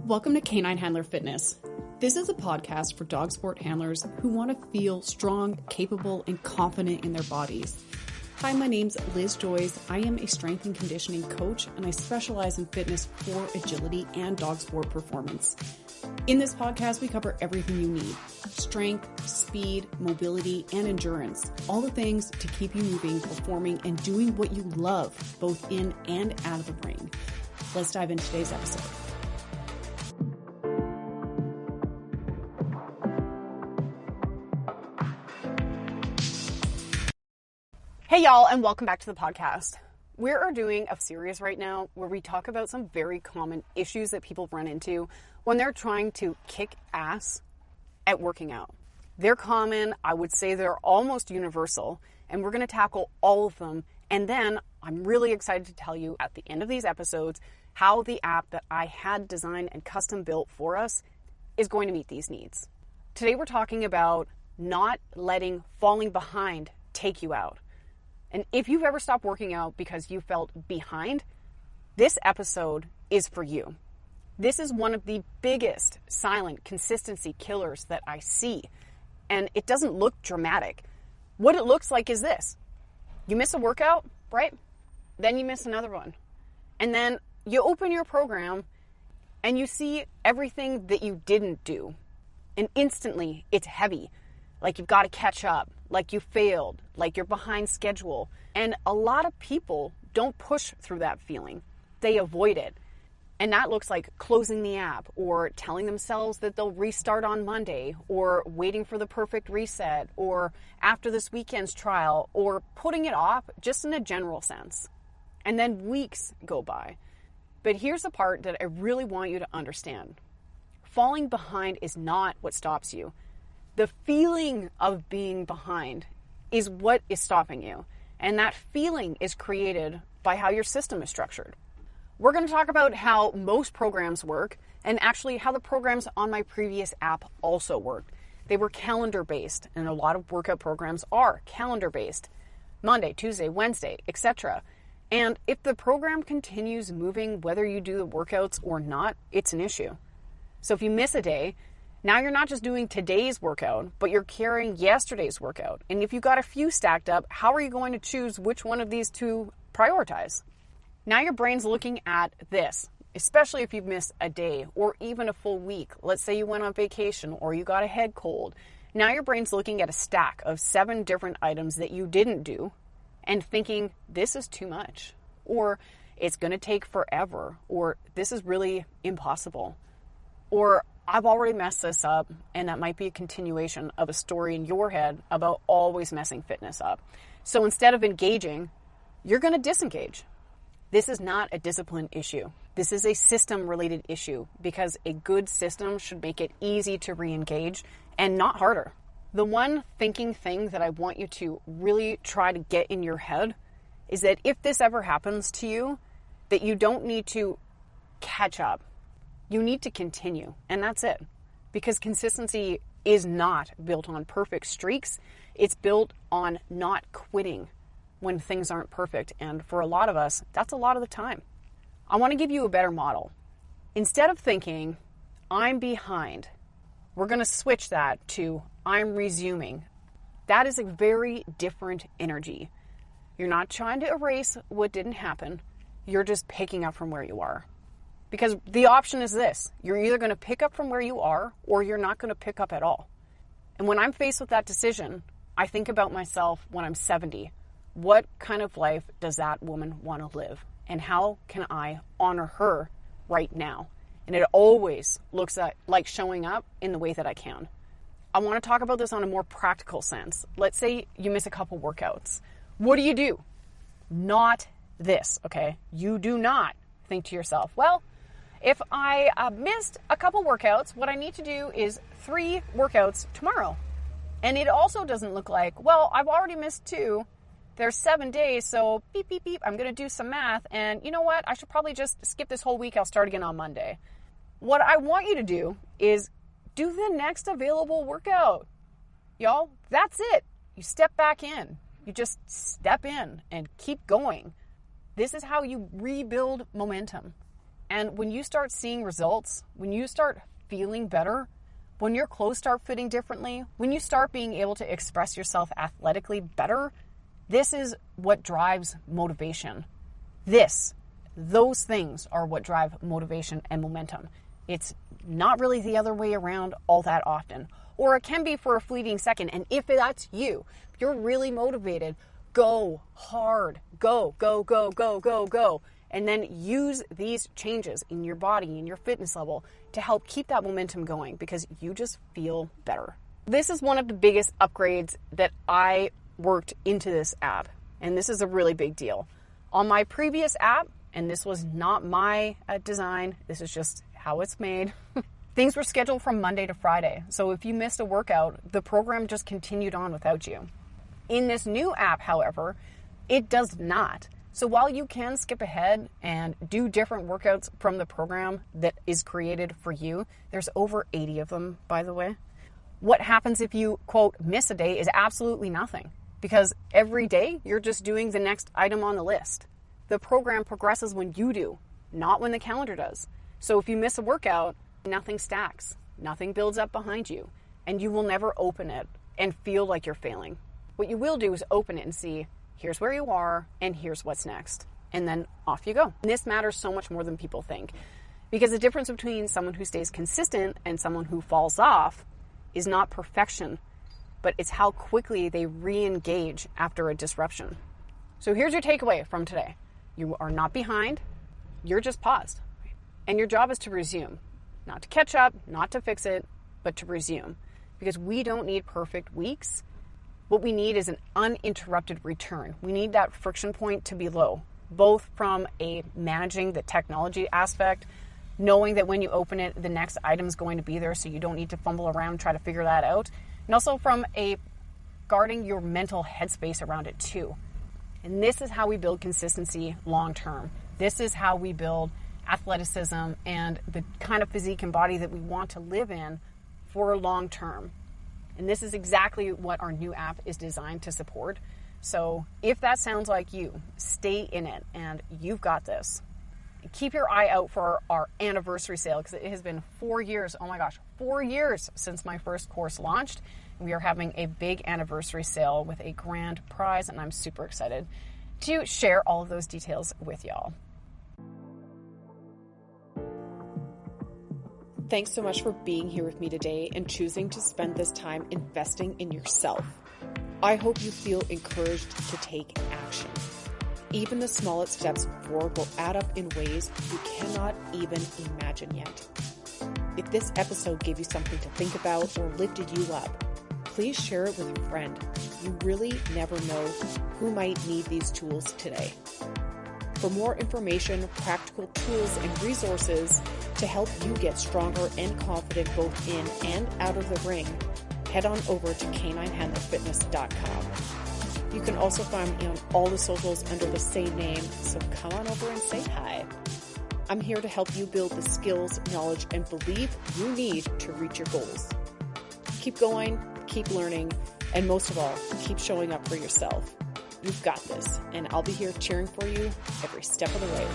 Welcome to Canine Handler Fitness. This is a podcast for dog sport handlers who want to feel strong, capable, and confident in their bodies. Hi, my name's Liz Joyce. I am a strength and conditioning coach, and I specialize in fitness for agility and dog sport performance. In this podcast, we cover everything you need: strength, speed, mobility, and endurance. All the things to keep you moving, performing, and doing what you love, both in and out of the ring. Let's dive into today's episode. Hey y'all, and welcome back to the podcast. We are doing a series right now where we talk about some very common issues that people run into when they're trying to kick ass at working out. They're common, I would say they're almost universal, and we're going to tackle all of them. And then I'm really excited to tell you at the end of these episodes how the app that I had designed and custom built for us is going to meet these needs. Today we're talking about not letting falling behind take you out. And if you've ever stopped working out because you felt behind, this episode is for you. This is one of the biggest silent consistency killers that I see. And it doesn't look dramatic. What it looks like is this. You miss a workout, right? Then you miss another one. And then you open your program and you see everything that you didn't do. And instantly it's heavy. Like you've got to catch up, like you failed, like you're behind schedule. And a lot of people don't push through that feeling. They avoid it. And that looks like closing the app or telling themselves that they'll restart on Monday or waiting for the perfect reset or after this weekend's trial or putting it off just in a general sense. And then weeks go by. But here's the part that I really want you to understand. Falling behind is not what stops you. The feeling of being behind is what is stopping you. And that feeling is created by how your system is structured. We're going to talk about how most programs work and actually how the programs on my previous app also worked. They were calendar-based, and a lot of workout programs are calendar-based. Monday, Tuesday, Wednesday, etc. And if the program continues moving, whether you do the workouts or not, it's an issue. So if you miss a day, now you're not just doing today's workout, but you're carrying yesterday's workout. And if you've got a few stacked up, how are you going to choose which one of these to prioritize? Now your brain's looking at this, especially if you've missed a day or even a full week. Let's say you went on vacation or you got a head cold. Now your brain's looking at a stack of 7 different items that you didn't do and thinking, this is too much, or it's going to take forever, or this is really impossible, or I've already messed this up, and that might be a continuation of a story in your head about always messing fitness up. So instead of engaging, you're going to disengage. This is not a discipline issue. This is a system-related issue because a good system should make it easy to re-engage and not harder. The one thinking thing that I want you to really try to get in your head is that if this ever happens to you, that you don't need to catch up. You need to continue, and that's it. Because consistency is not built on perfect streaks. It's built on not quitting when things aren't perfect. And for a lot of us, that's a lot of the time. I want to give you a better model. Instead of thinking, I'm behind, we're going to switch that to I'm resuming. That is a very different energy. You're not trying to erase what didn't happen. You're just picking up from where you are. Because the option is this. You're either going to pick up from where you are or you're not going to pick up at all. And when I'm faced with that decision, I think about myself when I'm 70. What kind of life does that woman want to live? And how can I honor her right now? And it always looks like showing up in the way that I can. I want to talk about this on a more practical sense. Let's say you miss a couple workouts. What do? Not this, okay? You do not think to yourself, well, if I missed a couple workouts, what I need to do is 3 workouts tomorrow. And it also doesn't look like, well, I've already missed 2. There's 7 days, so beep, beep, beep. I'm going to do some math. And you know what? I should probably just skip this whole week. I'll start again on Monday. What I want you to do is do the next available workout. Y'all, that's it. You step back in. You just step in and keep going. This is how you rebuild momentum. And when you start seeing results, when you start feeling better, when your clothes start fitting differently, when you start being able to express yourself athletically better, this is what drives motivation. Those things are what drive motivation and momentum. It's not really the other way around all that often. Or it can be for a fleeting second. And if that's you, if you're really motivated, go hard. Go, go, go, go, go, go. And then use these changes in your body, in your fitness level, to help keep that momentum going because you just feel better. This is one of the biggest upgrades that I worked into this app. And this is a really big deal. On my previous app, and this was not my design, this is just how it's made, things were scheduled from Monday to Friday. So if you missed a workout, the program just continued on without you. In this new app, however, it does not. So while you can skip ahead and do different workouts from the program that is created for you, there's over 80 of them, by the way. What happens if you, quote, miss a day is absolutely nothing because every day you're just doing the next item on the list. The program progresses when you do, not when the calendar does. So if you miss a workout, nothing stacks, nothing builds up behind you, and you will never open it and feel like you're failing. What you will do is open it and see, here's where you are, and here's what's next. And then off you go. And this matters so much more than people think. Because the difference between someone who stays consistent and someone who falls off is not perfection, but it's how quickly they re-engage after a disruption. So here's your takeaway from today. You are not behind, you're just paused. And your job is to resume. Not to catch up, not to fix it, but to resume. Because we don't need perfect weeks. What we need is an uninterrupted return. We need that friction point to be low, both from a managing the technology aspect, knowing that when you open it, the next item is going to be there, so you don't need to fumble around and try to figure that out. And also from a guarding your mental headspace around it too. And this is how we build consistency long term. This is how we build athleticism and the kind of physique and body that we want to live in for long term. And this is exactly what our new app is designed to support. So if that sounds like you, stay in it and you've got this. Keep your eye out for our anniversary sale because it has been 4 years. Oh my gosh, 4 years since my first course launched. We are having a big anniversary sale with a grand prize, and I'm super excited to share all of those details with y'all. Thanks so much for being here with me today and choosing to spend this time investing in yourself. I hope you feel encouraged to take action. Even the smallest steps forward will add up in ways you cannot even imagine yet. If this episode gave you something to think about or lifted you up, please share it with a friend. You really never know who might need these tools today. For more information, practical tools, and resources to help you get stronger and confident both in and out of the ring, head on over to caninehandlerfitness.com. You can also find me on all the socials under the same name, so come on over and say hi. I'm here to help you build the skills, knowledge, and belief you need to reach your goals. Keep going, keep learning, and most of all, keep showing up for yourself. You've got this, and I'll be here cheering for you every step of the way.